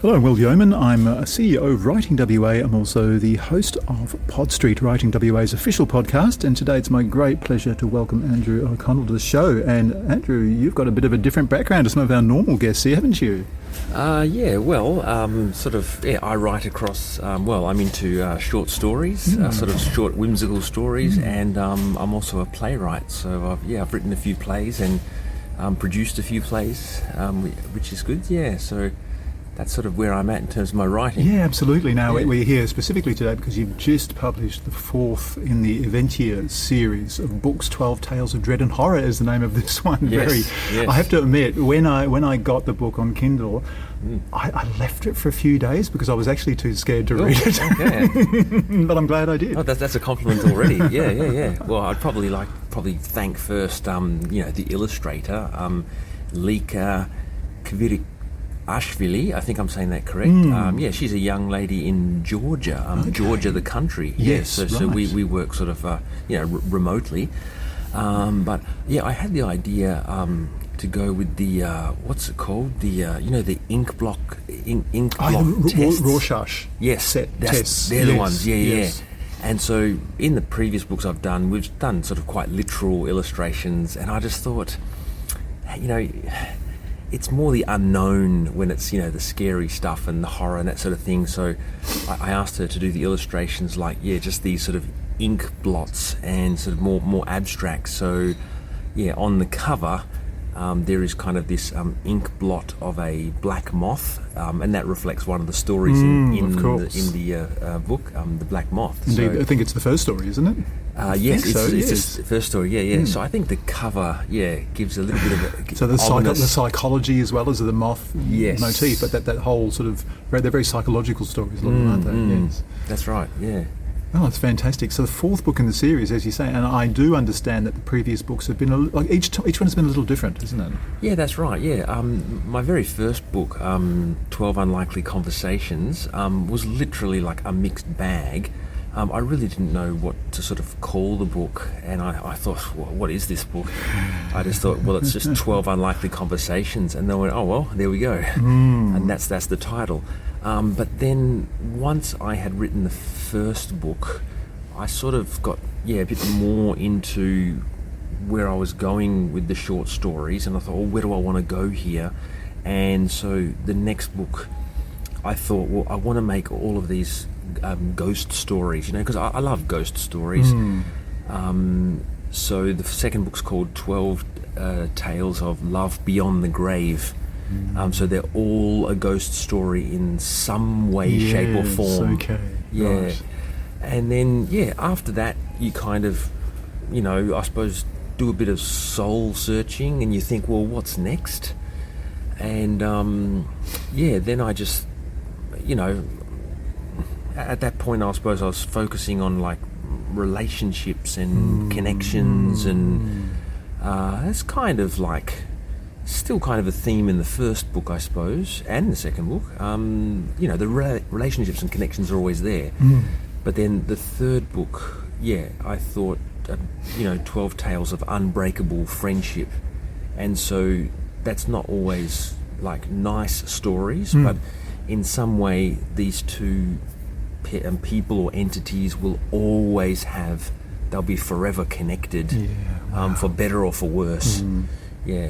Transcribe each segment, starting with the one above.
Hello, I'm Will Yeoman. I'm CEO of Writing WA. I'm also the host of Pod Street, Writing WA's official podcast. And today it's my great pleasure to welcome Andrew O'Connell to the show. And Andrew, you've got a bit of a different background to some of our normal guests here, haven't you? I write across, I'm into short stories, sort of short whimsical stories, and I'm also a playwright. So, I've written a few plays and produced a few plays, which is good, so that's sort of where I'm at in terms of my writing. Yeah, absolutely. Now, we're here specifically today because you've just published the fourth in the Eventyr series of books. 12 Tales of Dread and Horror is the name of this one. Yes. I have to admit, when I got the book on Kindle, I left it for a few days because I was actually too scared to read it. Okay. But I'm glad I did. Oh, that's a compliment already. Yeah. Well, I'd probably thank first, the illustrator, Lika Kvirik Ashvili, I think I'm saying that correct. She's a young lady in Georgia, Georgia the country. Yes, so we work sort of, remotely. But I had the idea to go with the what's it called? The ink block tests. Rorschach. Yes, tests. They're the ones. Yes. And so in the previous books we've done sort of quite literal illustrations, and I just thought, it's more the unknown when it's, the scary stuff and the horror and that sort of thing. So I asked her to do the illustrations just these sort of ink blots and sort of more abstract. So, on the cover, there is kind of this ink blot of a black moth, and that reflects one of the stories in the book, The Black Moth. Indeed, So, I think it's the first story, isn't it? Yes, it's the first story, So I think the cover, gives a little bit of a... So the psychology as well as the moth motif, but that whole sort of... They're very psychological stories, a lot of them, aren't they? Yes. That's right, yeah. Oh, it's fantastic. So the fourth book in the series, as you say, and I do understand that the previous books have been, each one has been a little different, isn't it? Yeah, that's right, my very first book, 12 Unlikely Conversations, was literally like a mixed bag. I really didn't know what to sort of call the book, and I thought, well, what is this book? I just thought, well, it's just 12 Unlikely Conversations, and then I went, oh, well, there we go. And that's the title. But then once I had written the first book, I sort of got, a bit more into where I was going with the short stories, and I thought, well, where do I want to go here? And so the next book, I thought, well, I want to make all of these ghost stories, because I love ghost stories. So the second book's called 12 Tales of Love Beyond the Grave. So they're all a ghost story in some way, shape or form. Okay. Right. And then, after that, you kind of, I suppose, do a bit of soul searching, and you think, well, what's next? And, then I just, at that point, I suppose I was focusing on relationships and connections, and that's kind of still kind of a theme in the first book, I suppose, and the second book. The relationships and connections are always there. But then the third book, I thought, 12 Tales of Unbreakable Friendship. And so that's not always nice stories, but in some way these two people or entities will always they'll be forever connected, for better or for worse.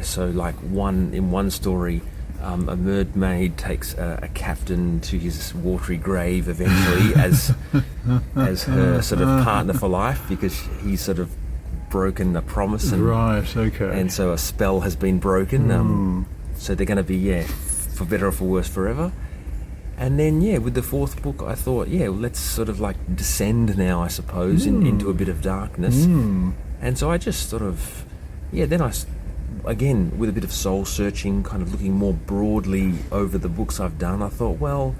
So in one story, a mermaid takes a captain to his watery grave eventually as her sort of partner for life, because he's sort of broken a promise, and so a spell has been broken. So they're going to be for better or for worse forever. And then, with the fourth book, I thought, let's sort of descend now, I suppose, into a bit of darkness. And so I just sort of, then again, with a bit of soul searching, kind of looking more broadly over the books I've done, I thought, well,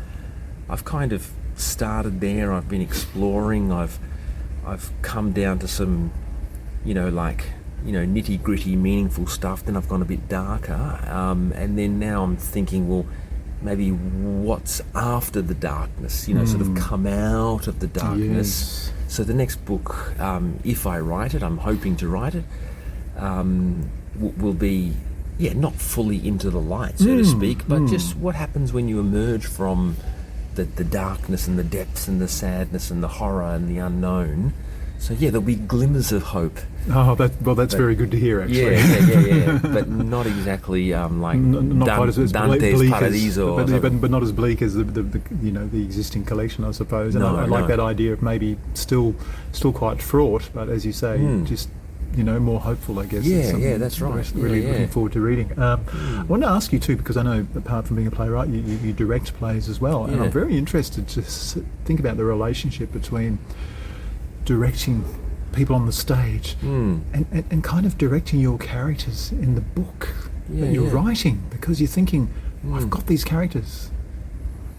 I've kind of started there, I've been exploring, I've come down to some, nitty gritty, meaningful stuff, then I've gone a bit darker, and then now I'm thinking, well, maybe what's after the darkness, sort of come out of the darkness. So the next book, if I write it, I'm hoping to write it, will be not fully into the light, so to speak, but just what happens when you emerge from the darkness and the depths and the sadness and the horror and the unknown. So there'll be glimmers of hope. Oh, that's very good to hear, actually. Yeah. But not exactly like not quite as Dante's bleak Paradiso, but not as bleak as the existing collection, I suppose. And I like that idea of maybe still quite fraught, but as you say, just more hopeful, I guess. Yeah, that's right. Really looking forward to reading. I want to ask you too, because I know apart from being a playwright, you direct plays as well, and I'm very interested to think about the relationship between directing people on the stage and kind of directing your characters in the book that you're writing, because you're thinking, I've got these characters,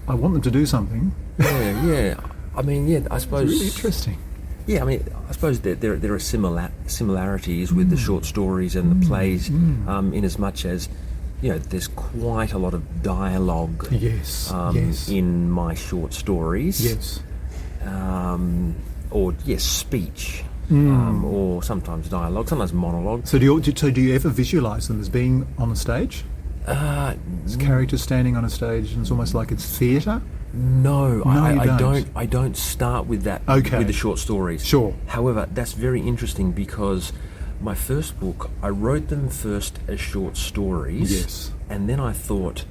I want them to do something. I mean, I suppose it's really interesting. Yeah, I mean, I suppose there are similarities with the short stories and the plays, in as much as there's quite a lot of dialogue. In my short stories. Or speech, or sometimes dialogue, sometimes monologue. So do you ever visualise them as being on a stage? As characters standing on a stage, and it's almost like it's theatre? No, I don't start with that with the short stories. Sure. However, that's very interesting because my first book, I wrote them first as short stories. Yes. And then I thought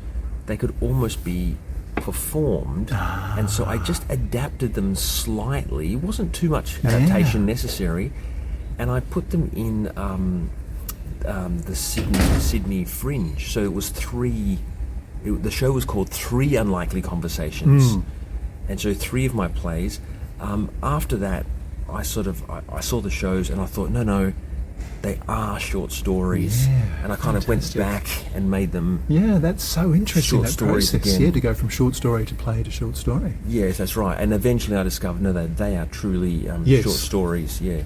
they could almost be performed, and so I just adapted them slightly. It wasn't too much adaptation necessary, and I put them in the Sydney Fringe. So it was the show was called Three Unlikely Conversations, and so 3 of my plays. After that, I saw the shows and I thought, no, they are short stories, and I kind of went back and made them. Yeah, that's so interesting. Short stories again. Yeah, to go from short story to play to short story. Yes, that's right. And eventually, I discovered that they are truly short stories. Yeah.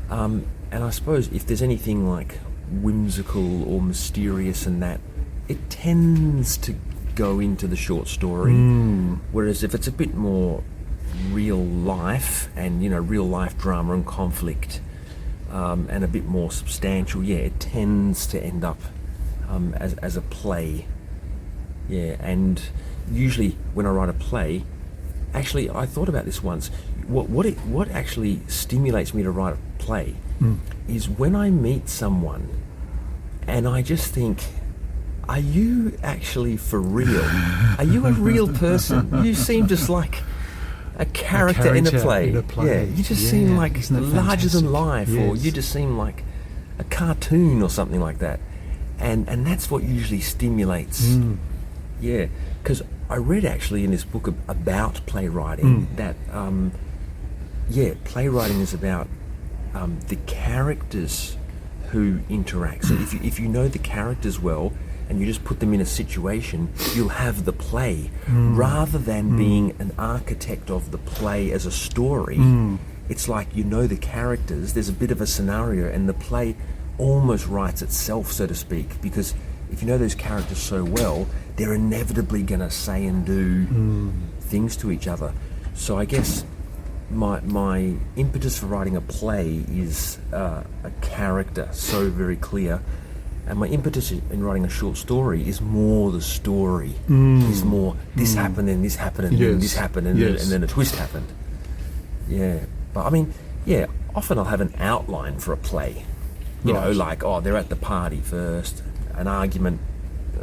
And I suppose if there's anything like whimsical or mysterious in that, it tends to go into the short story. Whereas if it's a bit more real life and real life drama and conflict, and a bit more substantial, it tends to end up as a play. And usually when I write a play, actually I thought about this once, what actually stimulates me to write a play is when I meet someone and I just think, are you actually for real? Are you a real person? You seem just like a character in a play. Yeah, you just seem like larger than life, or you just seem like a cartoon or something like that. And that's what usually stimulates. Yeah, because I read actually in this book about playwriting that, playwriting is about the characters who interact. So if you know the characters well, and you just put them in a situation, you'll have the play. Rather than being an architect of the play as a story, it's like the characters, there's a bit of a scenario, and the play almost writes itself, so to speak, because if you know those characters so well, they're inevitably going to say and do things to each other. So I guess my impetus for writing a play is a character so very clear. And my impetus in writing a short story is more the story. Is more this happened and this happened and then this happened and then a twist happened. Yeah, but I mean, often I'll have an outline for a play. You know, like they're at the party first, an argument.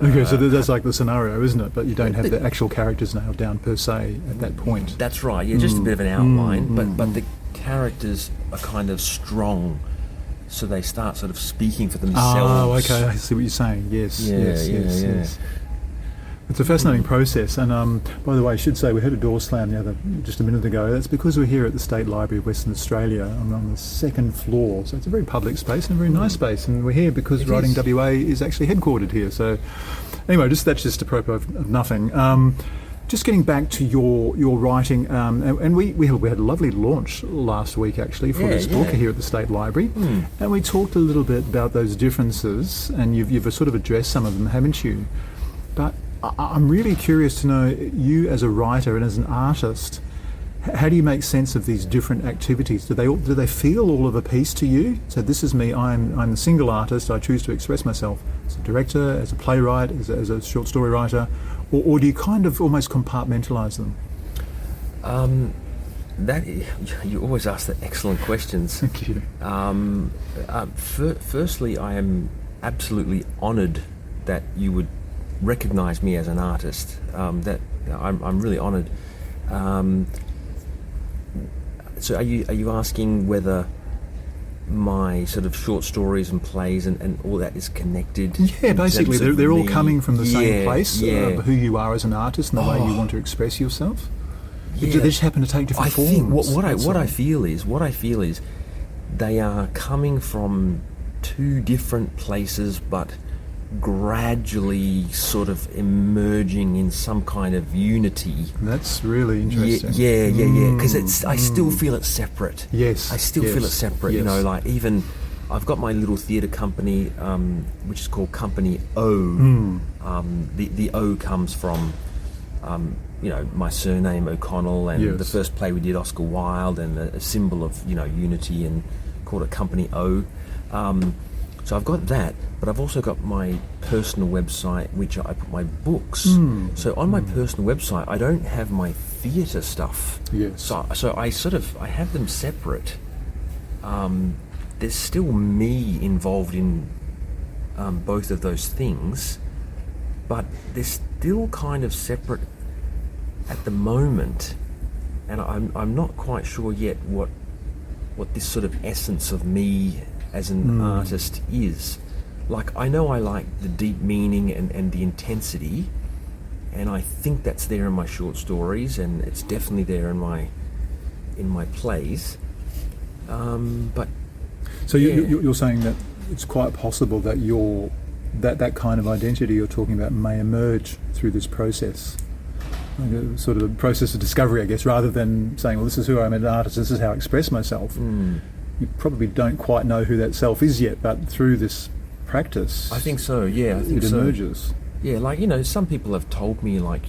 Okay, so that's like the scenario, isn't it? But you don't have the actual characters nailed down per se at that point. That's right. Yeah, just a bit of an outline, but the characters are kind of strong. So they start sort of speaking for themselves. Oh, okay, I see what you're saying. Yes. It's a fascinating process. And by the way, I should say we heard a door slam just a minute ago. That's because we're here at the State Library of Western Australia. I'm on the 2nd floor, so it's a very public space and a very nice space. And we're here because Writing WA is actually headquartered here. So anyway, that's just apropos of nothing. Just getting back to your writing, and we had a lovely launch last week actually for this book here at the State Library, and we talked a little bit about those differences, and you've sort of addressed some of them, haven't you? But I'm really curious to know, you as a writer and as an artist, How do you make sense of these different activities? Do they feel all of a piece to you? So this is me. I'm a single artist. I choose to express myself as a director, as a playwright, as a short story writer, or do you kind of almost compartmentalise them? You always ask the excellent questions. Thank you. Firstly, I am absolutely honoured that you would recognise me as an artist. That I'm really honoured. So are you asking whether my sort of short stories and plays and all that is connected? Yeah, basically they're all coming from the same place. Yeah. Who you are as an artist and the way you want to express yourself. Yeah. Do they just happen to take different forms? I think what I feel is they are coming from two different places, but gradually sort of emerging in some kind of unity. That's really interesting. Yeah. Because I still feel it separate. Yes. I still feel it separate. Yes. You know, like even I've got my little theatre company, which is called Company O. The O comes from, my surname O'Connell, and the first play we did, Oscar Wilde, and a symbol of unity, and called it Company O. So I've got that, but I've also got my personal website, which I put my books. So on my personal website, I don't have my theatre stuff. Yes. So I have them separate. There's still me involved in both of those things, but they're still kind of separate at the moment, and I'm not quite sure yet what this sort of essence of me as an artist is. Like, I know I like the deep meaning and the intensity, and I think that's there in my short stories, and it's definitely there in my plays. But so you're saying that it's quite possible that that kind of identity you're talking about may emerge through this process, like a sort of a process of discovery, I guess, rather than saying, well, this is who I am as an artist, this is how I express myself. You probably don't quite know who that self is yet, but through this practice, I think so. Yeah, I think it emerges. Yeah, like some people have told me, like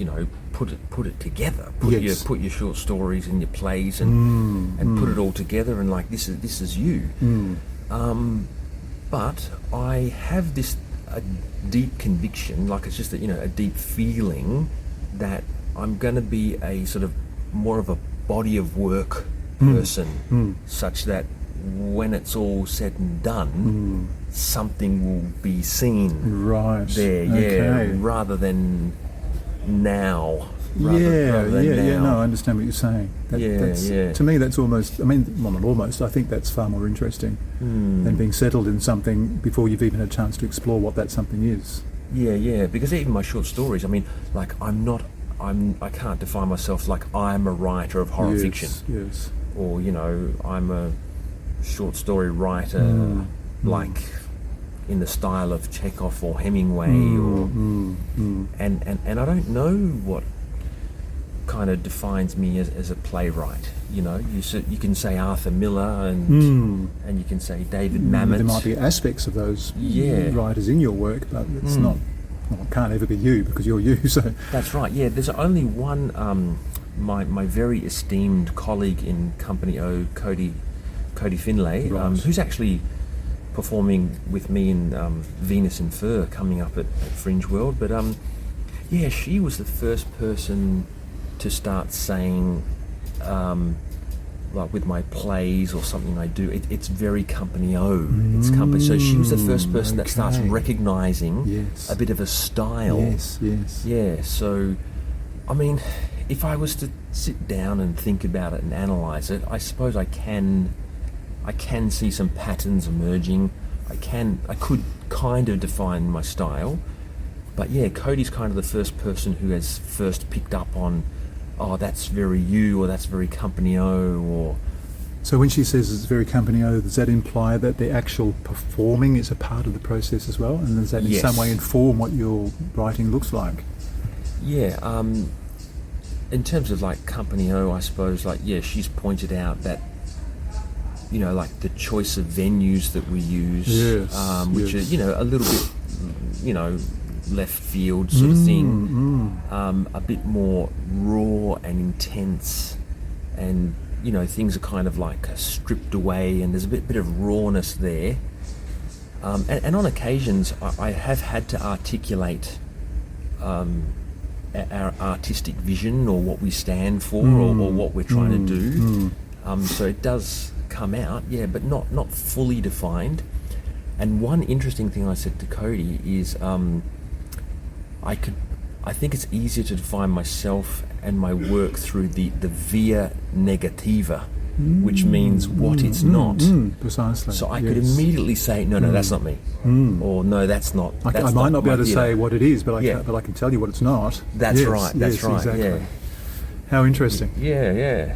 put it together. Put your short stories and your plays and put it all together, and like this is you. But I have a deep conviction, like it's just a deep feeling that I'm going to be a sort of more of a body of work person, such that when it's all said and done, something will be seen there, rather than now. Now. No, I understand what you're saying. To me, that's almost, not almost, I think that's far more interesting than being settled in something before you've even had a chance to explore what that something is. Yeah, because even my short stories, I can't define myself like I'm a writer of horror fiction. Yes. Or, I'm a short story writer, like in the style of Chekhov or Hemingway, and I don't know what kind of defines me as a playwright. You can say Arthur Miller and you can say David Mamet. There might be aspects of those writers in your work, but it's not. Well, it can't ever be you because you're you. So that's right. Yeah, there's only one. My very esteemed colleague in Company O, Cody Finlay, who's actually performing with me in Venus in Fur coming up at Fringe World. But she was the first person to start saying, like with my plays or something I do, it's very Company O. It's company. So she was the first person that starts recognising a bit of a style. Yes. Yeah. So, if I was to sit down and think about it and analyse it, I suppose I can see some patterns emerging. I could kind of define my style, but Cody's kind of the first person who has first picked up on, oh, that's very you, or that's very Company O, or... So when she says it's very Company O, does that imply that the actual performing is a part of the process as well? And does that in some way inform what your writing looks like? Yeah, in terms of like Company O, I suppose, she's pointed out that, like the choice of venues that we use, which are a little bit, left field sort of thing, a bit more raw and intense and things are kind of like stripped away, and there's a bit of rawness there. And on occasions, I have had to articulate our artistic vision, or what we stand for, or what we're trying to do. So it does come out, but not fully defined. And one interesting thing I said to Cody is, I think it's easier to define myself and my work through the via negativa, which means what it's not. Precisely. So I could immediately say, no, that's not me, or no, that's not. I might not be able to say what it is, but I can tell you what it's not. That's right. Exactly. Yeah. How interesting. Yeah.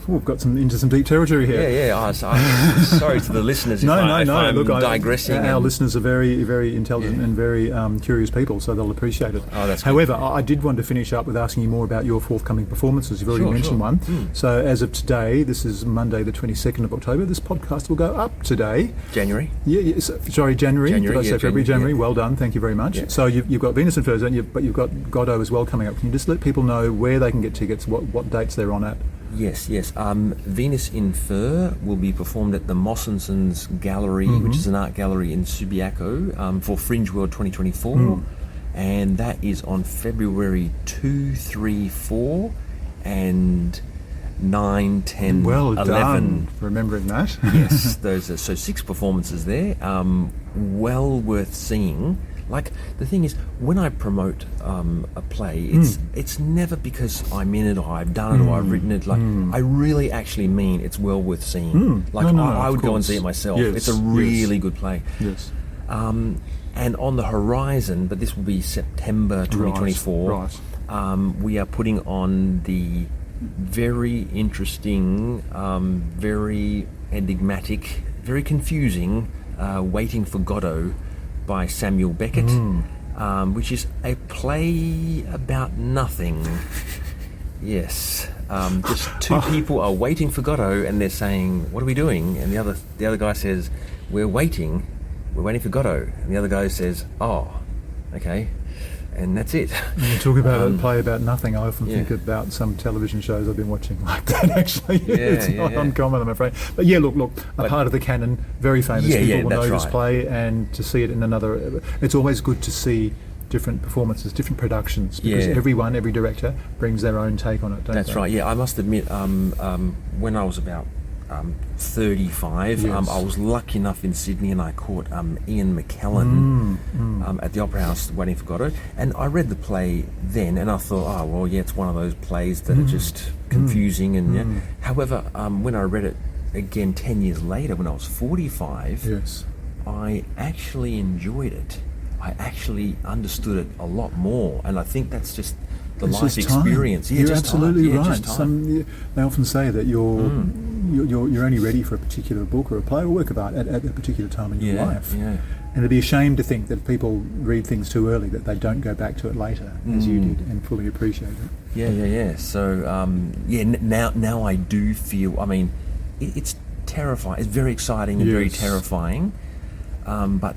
We've got into some deep territory here. Yeah. I'm sorry to the listeners if I'm Look, digressing. Our listeners are very, very intelligent and very curious people, so they'll appreciate it. Oh, that's However, good. I did want to finish up with asking you more about your forthcoming performances. You've already mentioned one. So as of today, this is Monday the 22nd of October, this podcast will go up today. January? Sorry, January. Did I say February? January. Yeah. Well done, thank you very much. Yeah. So you've got Venus and Furs, but you've got Godot as well coming up. Can you just let people know where they can get tickets, what dates they're on at? Yes. Venus in Fur will be performed at the Mossenson's Gallery, which is an art gallery in Subiaco, for Fringe World 2024. And that is on February 2, 3, 4 and 9, 10, well 11. Done for remembering that. Yes, those are 6 performances there. Well worth seeing. Like, the thing is, when I promote a play, it's never because I'm in it, or I've done it, or I've written it. Like, I really actually mean it's well worth seeing. Like, I would go and see it myself. Yes, it's a really good play. Yes. And on the horizon, but this will be September 2024, Right. we are putting on the very interesting, very enigmatic, very confusing Waiting for Godot by Samuel Beckett, which is a play about nothing. Yes. Just 2 people are waiting for Godot, and they're saying, what are we doing? And the other guy says, we're waiting for Godot. And the other guy says, oh, okay. And that's it. When you talk about a play about nothing, I often think about some television shows I've been watching like that, actually. It's not uncommon, I'm afraid. But look, part of the canon, very famous people will know this play, and to see it in another... It's always good to see different performances, different productions, because every director brings their own take on it, don't they? That's right, I must admit, when I was about 35, I was lucky enough in Sydney, and I caught Ian McKellen at the Opera House Waiting for Godot, and I read the play then, and I thought, it's one of those plays that are just confusing. And however, when I read it again 10 years later, when I was 45, I actually enjoyed it. I actually understood it a lot more, and I think that's just the life experience. You're absolutely right. They often say that you're only ready for a particular book or a play or work of art at a particular time in your life. And it'd be a shame to think that if people read things too early, that they don't go back to it later, as you did, and fully appreciate it. So now I do feel. I mean, it's terrifying. It's very exciting and very terrifying. But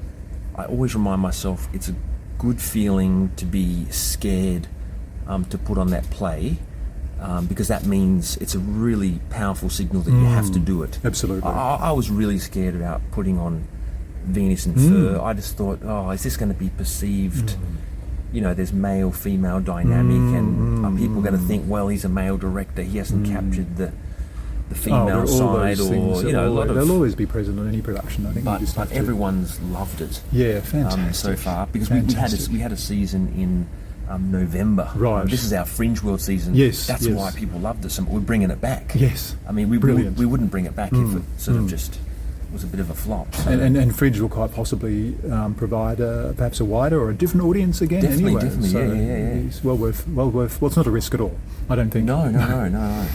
I always remind myself it's a good feeling to be scared to put on that play, because that means it's a really powerful signal that you have to do it. Absolutely. I was really scared about putting on Venus and Fur. I just thought, is this going to be perceived? There's male-female dynamic, and people going to think, well, he's a male director, he hasn't captured the female side, or a lot of... They'll always be present in any production. I think, but everyone's loved it. Yeah, fantastic. So far, because we had a season in November. Right. This is our Fringe World season. That's why people loved us, and we're bringing it back. I mean, we wouldn't bring it back if it sort of just was a bit of a flop. So. And Fringe will quite possibly provide perhaps a wider or a different audience again. Definitely, so yeah. It's well worth. Well, it's not a risk at all, I don't think. No.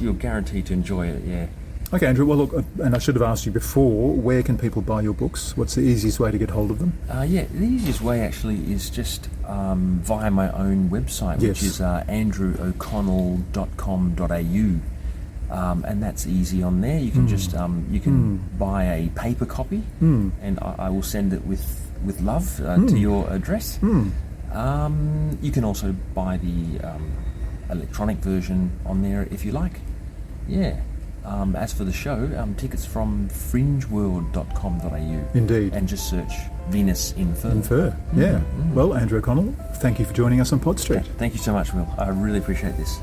You're guaranteed to enjoy it. Yeah. Okay, Andrew. Well, look, and I should have asked you before, where can people buy your books? What's the easiest way to get hold of them? The easiest way actually is just via my own website, which is andrewoconnell.com.au, and that's easy on there. You can just buy a paper copy, and I will send it with love to your address. You can also buy the electronic version on there if you like. Yeah. As for the show, tickets from fringeworld.com.au. Indeed. And just search Venus in Fur. In Fur, yeah. Well, Andrew O'Connell, thank you for joining us on Pod Street. Thank you so much, Will. I really appreciate this.